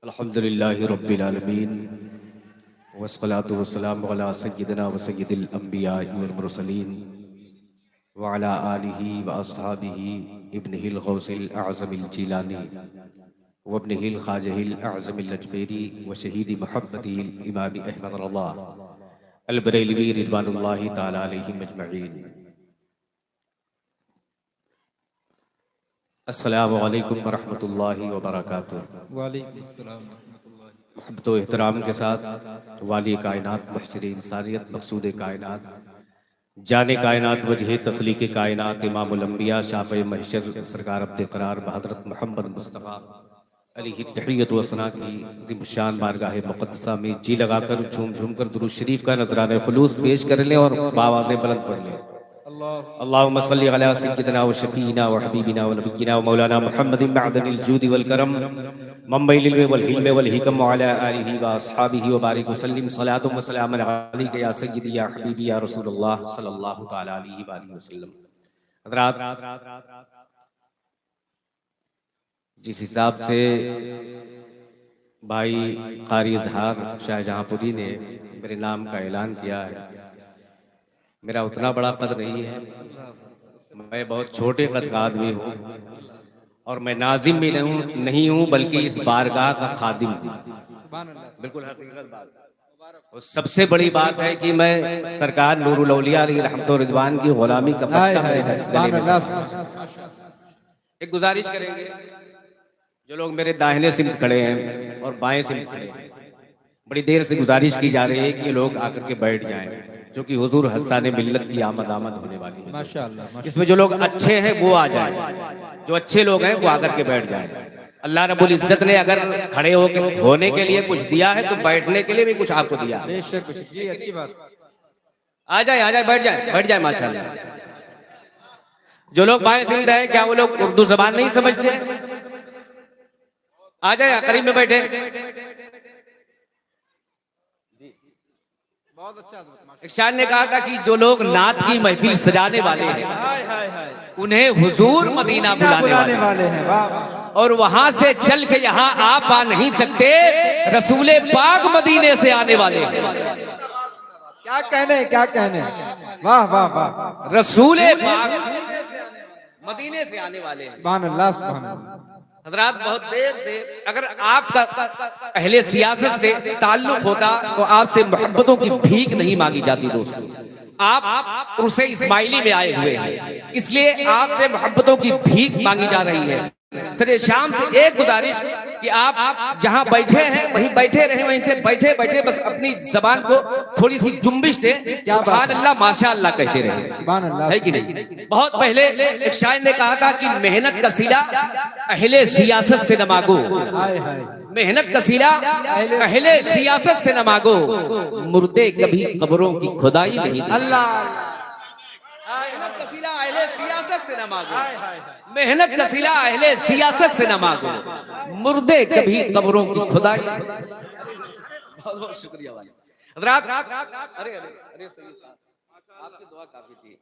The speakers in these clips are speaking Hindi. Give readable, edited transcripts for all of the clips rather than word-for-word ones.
अल्हम्दुलिल्लाहि रब्बिल आलमीन वस्सलातु वस्सलामु अला सय्यिदिना व सय्यिदिल अंबियाइ वल मुरसलीन व अला आलिहि व अस्हाबिहि इब्निहिल गौसिल आज़मिल जिलानी व इब्निहिल ख्वाजहिल आज़मिल अजमेरी व शहीदी मुहम्मदिल इमाम अहमद रज़ा अल बरेलवी रिज़वानुल्लाहि तआला अलैहिम अजमईन। अस्सलामु अलैकुम व रहमतुल्लाहि व बरकातुहू। वालेकुम अस्सलाम व रहमतुल्लाहि। मोहब्बत व एहतराम के साथ वाली कायनात, मुहसिन इंसानियत, मकसूद कायनात, जाने कायनात, वजह तख्लीक कायनात, इमामुल अंबिया, शाफ़े महशर, सरकार अब्द करार बहज़रत मोहम्मद मुस्तफ़ा अलैहि तहिय्यत व सना की ज़िमशान बारगाह मुक़द्दसा में जी लगाकर झूम झूम कर दुरूद शरीफ का नजराने खुलूस पेश कर लें और बावाज़े बुलंद पढ़ लें। अल्लाहुम्मा सल्लि अला सय्यिदिना व शफ़ीना व हबीबिना व नबिय्यिना व मौलाना मुहम्मदिन मअदनिल जूदि वल करम मम्बइल इल्म वल हिल्म वल हिकम व अला आलिहि व अस्हाबिहि व बारिक व सल्लिम सलातुम व सलामुन अलैका या सय्यिदी या हबीबी या रसूलुल्लाह सल्लल्लाहु तआला अलैहि व आलिहि वसल्लम। हज़रात, जिस हिसाब से भाई क़ारी इज़हार शाहजहांपुरी ने मेरे नाम का ऐलान किया है, मेरा उतना बड़ा कद नहीं है, मैं बहुत छोटे कद का आदमी हूँ और मैं नाजिम भी नहीं हूँ बल्कि इस बारगाह का खादिम हूँ। बिल्कुल हकीकत बात। और सबसे बड़ी बात है कि मैं सरकार नूरुल औलिया अलैहि रहमत व रिज़वान की गुलामी का पत्ता है। एक गुजारिश करेंगे, जो लोग मेरे दाहिने सिमत खड़े हैं और बाएं सिमत खड़े हैं, बड़ी देर से गुजारिश की जा रही है कि ये लोग आकर के बैठ जाएं, जो कि हुजूर हस्साने मिल्लत की आमद होने वाली है। माशाअल्लाह। इसमें जो लोग अच्छे हैं वो आ जाएं, जो अच्छे लोग हैं वो आकर के बैठ जाएं। अल्लाह रब्बुल इज्जत ने अगर खड़े होने के लिए कुछ दिया है तो बैठने के लिए भी कुछ आपको दिया। जी, अच्छी बात। आ जाए, बैठ जाए माशाअल्लाह। जो लोग बाएं सिमत हैं, क्या वो लोग उर्दू ज़बान नहीं समझते? आ जाए, करीब में बैठे। बहुत अच्छा। एक शायर ने कहा था कि जो लोग नात की महफिल सजाने वाले हैं उन्हें हुजूर मदीना बुलाने वाले हैं। और वहां से चल के यहाँ आप आ नहीं सकते, रसूले पाक मदीने से आने वाले हैं। क्या कहने। वाह वाह वाह। रसूले पाक मदीने से आने वाले हैं। सुभान अल्लाह, सुभान अल्लाह। हज़रात, बहुत देर से अगर आपका अहले सियासत से ताल्लुक होता तो आपसे मोहब्बतों की भीख नहीं मांगी जाती। दोस्तों, आप उसे इस्माइली में आए हुए हैं, इसलिए आपसे मोहब्बतों की भीख मांगी जा रही है। सरे शाम से एक गुजारिश कि आप जहां बैठे हैं वहीं बैठे रहें, वहीं से बैठे बैठे बस अपनी जबान को थोड़ी सी जुम्बिश दे, सुभान अल्लाह माशाअल्लाह कहते रहे। सुभान अल्लाह, है कि नहीं? बहुत पहले एक शायर ने कहा था कि मेहनत का सिला अहले सियासत से न मांगो, मेहनत का सिला अहले सियासत से न मांगो, मुर्दे कभी कब्रों की खुदाई नहीं। अल्लाह, मेहनत का सिला अहले सियासत से न मांगो, मेहनत का सिला अहले सियासत से न मांगो, मुर्दे कभी कब्रों की खुदाई। बहुत बहुत शुक्रिया वाले। अरे आपकी दुआ काफी थी।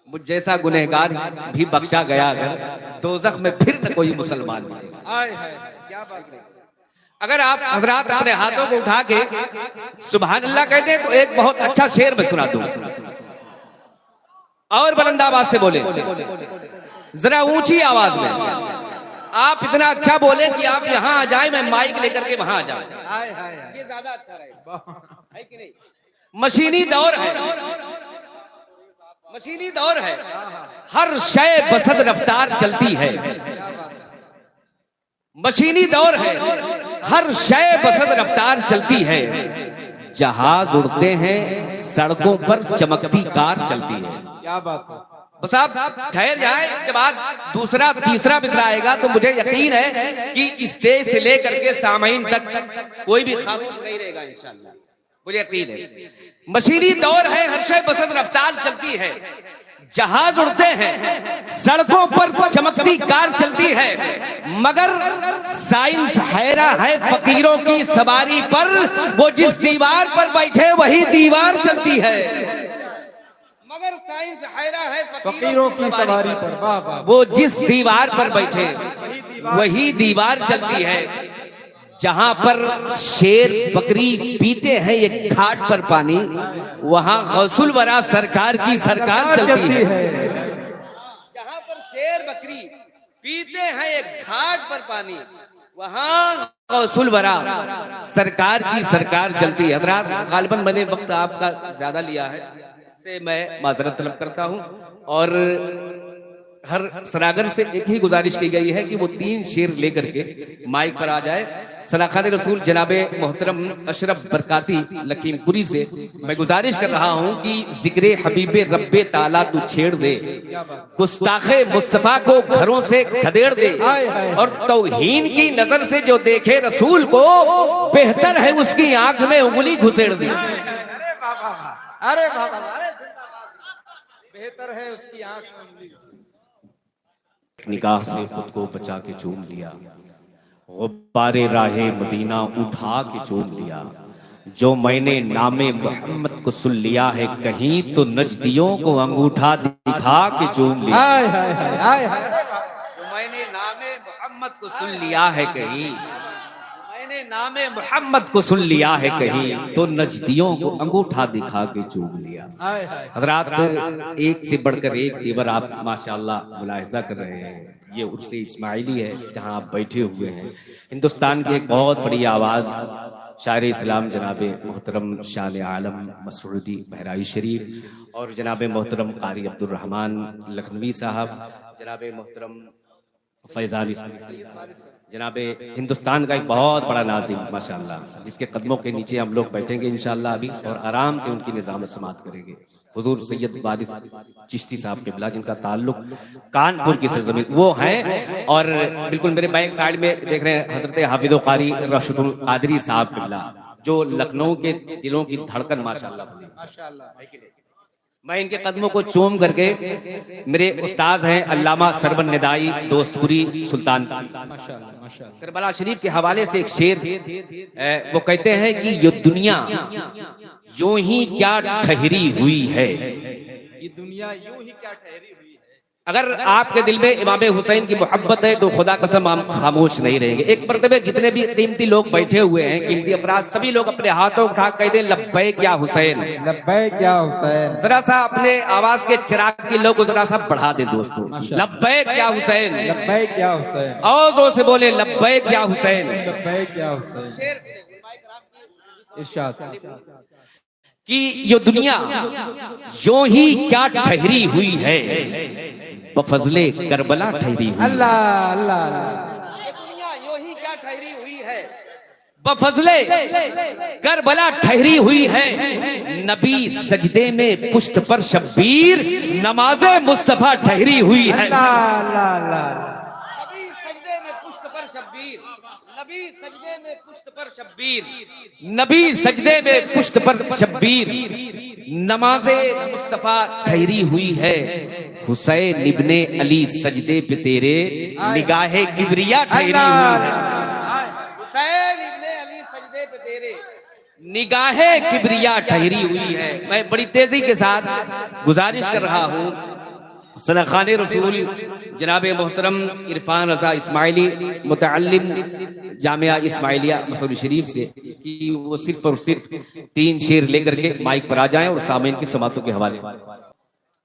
मुझ जैसा गुनहगार भी बख्शा गया अगर दोज़ख में फिर न कोई मुसलमान मिलेगा। क्या बात है। अगर आप हज़रात अपने हाथों को उठा के सुभान अल्लाह कहते हैं तो एक बहुत अच्छा शेर मैं सुना दूं, और बुलंद आवाज से बोले, जरा ऊंची आवाज में। आप इतना अच्छा बोले कि आप यहाँ आ जाए, मैं माइक लेकर के वहां आ जाऊं, ये ज्यादा अच्छा रहेगा, है कि नहीं? मशीनी दौर है, मशीनी दौर है, हर शय बसद रफ्तार चलती है। मशीनी दौर है, हर शय बसद रफ्तार चलती है। जहाज उड़ते हैं, सड़कों पर चमकती कार चलती है। क्या बात है। बस आप ठहर जाएं, इसके बाद दूसरा तीसरा मिसरा आएगा तो मुझे यकीन है कि स्टेज से लेकर के सामईन तक कोई भी खामोश नहीं रहेगा इंशाअल्लाह, मुझे यकीन है। मशीनी दौर है, हर शय बसद रफ्तार चलती है। जहाज उड़ते हैं, सड़कों पर चमकती कार चलती है, मगर साइंस हैरा है फकीरों की सवारी पर, वो जिस दीवार पर बैठे वही दीवार चलती है। मगर साइंस हैरा है फकीरों की सवारी पर। वाह वाह। वो जिस दीवार पर बैठे दीवार वही दीवार चलती है। जहां पर शेर बकरी पीते हैं एक घाट पर पानी, वहां गौसुल वरा सरकार की सरकार चलती है। जहां पर शेर बकरी पीते हैं एक घाट पर पानी, वहां गौसुल वरा सरकार की सरकार चलती है। हज़रात, गालिबन मैंने वक्त आपका ज्यादा लिया है, से मैं माजरत तलब करता हूं। और हर सरागन से एक ही गुजारिश की गई है कि वो 3 शेर लेकर के माइक पर आ जाए। सलाखान रसूल जनाबे मोहतरम अशरफ बरकाती लखीमपुरी से मैं गुजारिश कर रहा हूं कि जिक्रे हबीबे रब्बे ताला तू छेड़ दे, गुस्ताखे मुस्तफा को घरों से खदेड़ दे, और तौहीन की नजर से जो देखे रसूल को, बेहतर है उसकी आंख में उंगली घुसेड़ दे। अरे बाबा, अरे बाबा, अरे जिंदाबाद। बेहतर है उसकी आंख में उंगली। निगाह से खुद को बचा के चूम लिया, गुब्बारे राहे मदीना उठा के चूम लिया। जो मैंने नामे मोहम्मद को सुन लिया है कहीं, तो नजदियों को अंगूठा दिखा के चूम लिया। हाय हाय हाय हाय हाय। जो मैंने नामे मोहम्मद को सुन लिया है कहीं, मैंने नामे मोहम्मद को सुन लिया है कहीं, तो नजदियों को अंगूठा दिखा के चूम लिया। हज़रात, एक से बढ़कर एक तेवर आप माशाअल्लाह मुलाहिजा कर रहे हैं। ये उर्से इस्माइली है जहां आप बैठे हुए हैं। हिंदुस्तान की एक बहुत बड़ी आवाज शायर इस्लाम जनाबे मोहतरम शान आलम मसऊदी बहराई शरीफ, और जनाबे मोहतरम कारी अब्दुल रहमान लखनवी साहब, जनाबे मोहतरम फैजानी, जनाबे हिंदुस्तान का एक बहुत बड़ा नाज़िम माशाअल्लाह, जिसके कदमों के नीचे हम लोग बैठेंगे इंशाअल्लाह अभी, और आराम से उनकी निज़ाम समात करेंगे। हुजूर सैयद वारिस चिश्ती साहब क़िबला, जिनका ताल्लुक कानपुर की सरजमीन वो हैं, और बिल्कुल मेरे बैक साइड में देख रहे हैं हजरत हाफिज़ कारी रशीदुल कादरी साहब क़िबला, जो लखनऊ के दिलों की धड़कन माशाअल्लाह। मैं इनके कदमों को चूम करके, मेरे उस्ताद हैं अल्लामा सरवन निदाई दोस्तपुरी सुल्तान, करबला शरीफ के हवाले से एक शेर वो कहते हैं कि ये दुनिया यूं ही क्या ठहरी हुई है, ये दुनिया यूं ही क्या ठहरी हुई है। अगर आपके दिल में इमाम हुसैन की मोहब्बत है तो खुदा कसम हम खामोश नहीं रहेंगे। एक मर्तबे जितने भी कीमती लोग बैठे हुए हैं, कीमती अफराद, सभी लोग अपने हाथों उठा कह दे लब्बैक या हुसैन, लब्बैक या हुसैन। जरा सा अपने आवाज के चिराग की लोग जरा सा बढ़ा दे दोस्तों, लब्बैक या हुसैन, लब्बैक या हुसैन। औज़ों से बोले लब्बैक या हुसैन, लब्बैक या हुसैन। इरशाद कि ये दुनिया यूं ही क्या ठहरी हुई है, बफजले करबला ठहरी हुई। अल्लाह अल्लाह अल्लाह। ये दुनिया यूं ही क्या ठहरी हुई है, बफजले करबला ठहरी हुई है। नबी सजदे में पुश्त पर शब्बीर, नमाज़े मुस्तफा ठहरी हुई है। अल्लाह अल्लाह अल्लाह। नबी सजदे में पुश्त पर शब्बीर, नबी सजदे में पुश्त पर शब्बीर, नबी सजदे में पुश्त पर शब्बीर, नमाज़े मुस्तफा ठहरी हुई है। हुसैन इब्ने अली सजदे पे तेरे, निगाहे किबरिया ठहरी हुई है। हुसैन इब्ने अली सजदे पे तेरे, निगाहे किबरिया ठहरी हुई है। मैं बड़ी तेजी के साथ गुजारिश कर रहा हूँ सलाखान रसूल जनाब मोहतरम इरफान रजा इस्माइली मुतअल्लिम जामिया इस्माइलिया मसूरी शरीफ से कि वो सिर्फ और सिर्फ 3 शेर लेकर के माइक पर आ जाएं और सामीन की समातों के हवाले।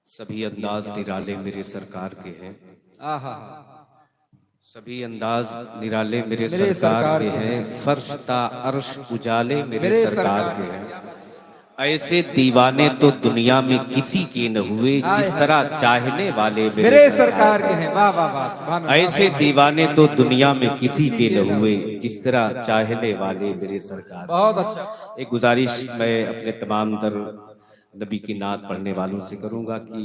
सभी अंदाज निराले मेरे सरकार के हैं, सभी अंदाज निराले मेरे सरकार के हैं, फर्श ता अर्श उजाले मेरे सरकार के हैं। ऐसे दीवाने तो दुनिया में किसी के न हुए, जिस तरह चाहने वाले मेरे सरकार के हैं। वाह वाह वाह। ऐसे दीवाने तो दुनिया में किसी के न हुए, जिस तरह चाहने वाले मेरे सरकार। बहुत अच्छा। एक गुजारिश मैं अपने तमाम दर नबी की नात पढ़ने वालों से करूंगा कि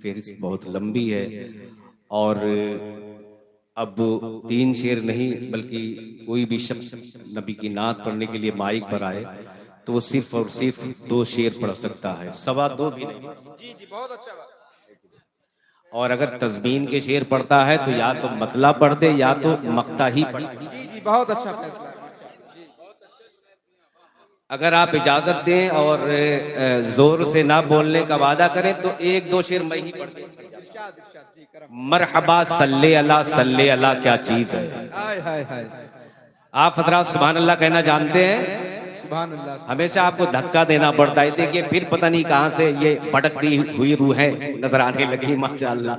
फेहरिस्त बहुत लंबी है, और अब 3 शेर नहीं बल्कि कोई भी शख्स नबी की नात पढ़ने के लिए माइक पर आए तो वो सिर्फ और सिर्फ 2 शेर पढ़ सकता है, 2.25 भी नहीं। जी जी बहुत अच्छा बात। और अगर तस्बीन के शेर पढ़ता है तो या तो मतला पढ़ दे या तो मक्ता ही पढ़। जी जी बहुत अच्छा फैसला। अगर आप इजाजत दें और जोर से ना बोलने का वादा करें तो एक दो शेर मैं ही पढ़ दूं। इरशाद इरशाद जी करम। मरहबा सल्ले अला क्या चीज है। हाय हाय हाय। आप हजरात सुभान अल्लाह कहना जानते हैं। सुभान अल्लाह। हमेशा आपको धक्का देना पड़ता है। देखिए फिर पता नहीं कहां से ये भटकती हुई रूहें नजर आने लगी। माशाअल्लाह,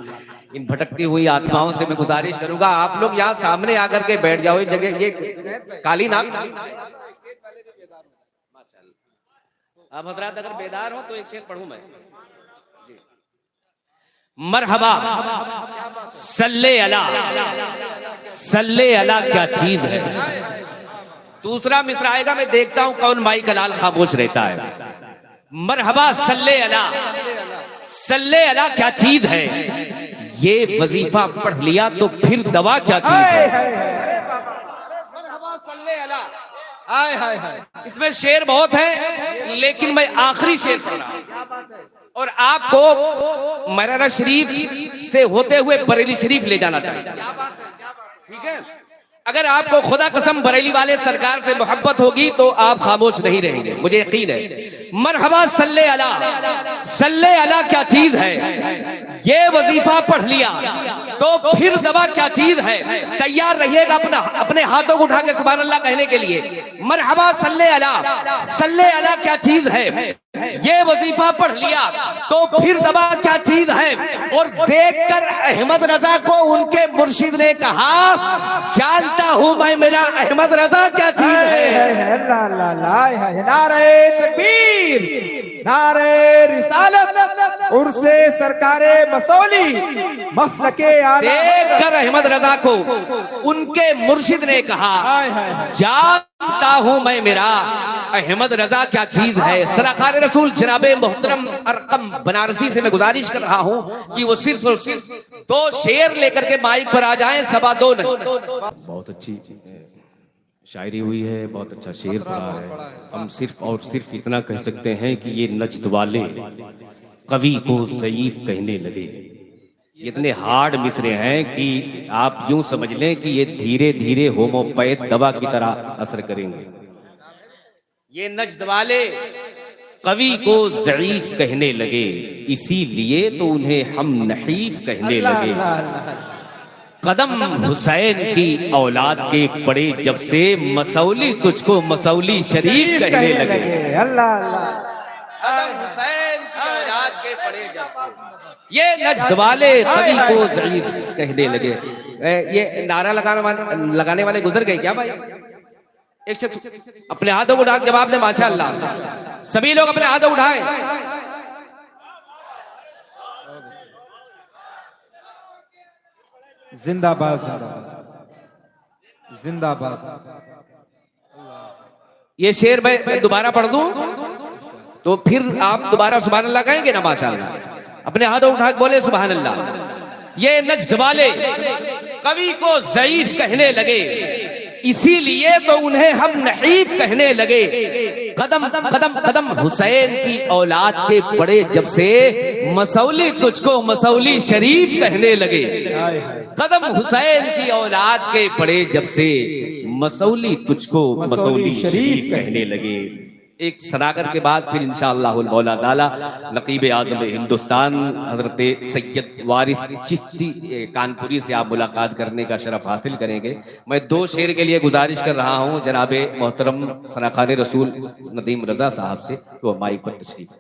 इन भटकती हुई आत्माओं से मैं गुजारिश करूंगा आप लोग यहाँ सामने आकर के बैठ जाओ। इस जगह ये कालीन आप हजरात अगर बेदार हो तो एक शेर पढ़ूं मैं। मरहबा सल्ले अला क्या चीज है। दूसरा मिसरा आएगा, मैं देखता हूं कौन माई कलाल खामोश रहता है। मरहबा सल्ले अला क्या चीज है। ये वजीफा पढ़ लिया तो फिर दवा क्या चीज है। मरहबा सल्ले अला। हाय हाय हाय। इसमें शेर बहुत है लेकिन मैं आखिरी शेर पढ़ रहा हूं और आपको मराना शरीफ से होते हुए बरेली शरीफ ले जाना चाहिए। ठीक है, अगर आपको खुदा कसम बरेली वाले सरकार से मोहब्बत होगी तो आप खामोश नहीं रहेंगे, मुझे यकीन है। मरहबा सल्ले अला क्या चीज है। ये वजीफा पढ़ लिया तो फिर दवा क्या चीज है। तैयार रहिएगा अपने हाथों को उठा के सुभान अल्लाह कहने के लिए। मरहबा सल्ले अला क्या चीज है। ये वजीफा पढ़ लिया तो फिर दवा क्या चीज है। और देखकर अहमद रजा को उनके मुर्शिद ने कहा, जानता हूं मैं मेरा अहमद रजा क्या चीज है। नारे तकबीर, नारे रिसालत, उर्से सरकारे मसौली, मसलके आला। देखकर अहमद रजा को उनके मुर्शिद ने कहा, जानता हूं मैं मेरा अहमद रजा क्या चीज है। सरकार रसूल जनाबे मोहतरम अरकम बनारसी से मैं गुजारिश कर रहा हूं कि वो सिर्फ और सिर्फ दो शेर लेकर के माइक पर आ जाएं, सवा दो नहीं। बहुत अच्छी शायरी हुई है, बहुत अच्छा शेर पढ़ा है। हम सिर्फ और सिर्फ इतना कह सकते हैं कि ये नज्द वाले कवि को ज़ईफ कहने लगे। इतने हार्ड मिसरे हैं कि आप यूं समझ लें कि ये धीरे धीरे होम्योपैथ दवा की तरह असर करेंगे। ये नज्द वाले कवि को ज़ईफ कहने लगे, इसीलिए तो उन्हें हम नहीफ कहने लगे। कदम हुसैन की औलाद के पड़े जब से, मसौली तुझको मसौली शरीफ कहने लगे। अल्लाह अल्लाह। कदम हुसैन की औलाद के पड़े जब से, ये नज्द वाले कवि को ज़ईफ कहने लगे। ये नारा लगाने वाले गुजर गए क्या भाई। एक शख्स अपने हाथों को उठा जवाब दे माशाअल्लाह। सभी लोग अपने हाथों उठाएं। जिंदाबाद जिंदाबाद जिंदाबाद। ये शेर मैं दोबारा पढ़ दूं तो फिर आप दोबारा सुभान अल्लाह कहेंगे ना माशाअल्लाह। अपने हाथों उठा के बोले सुभान अल्लाह। ये नज्द वाले कवि को ज़ईफ कहने लगे, इसीलिए तो उन्हें हम नहीफ कहने लगे। कदम कदम कदम हुसैन की औलाद के पड़े जब से, मसौली तुझको मसौली शरीफ कहने लगे। कदम हुसैन की औलाद के पड़े जब से, मसौली तुझको मसौली शरीफ कहने लगे। एक सनागर के बाद फिर इंशाअल्लाह मौला ताला नकीब आज़म हिंदुस्तान हजरत सैयद वारिस चिश्ती कानपुरी से आप मुलाकात करने का शरफ हासिल करेंगे। मैं दो शेर के लिए गुजारिश कर रहा हूं जनाबे मोहतरम सनाखाने रसूल नदीम रजा साहब से, वो माइक पर तशरीफ।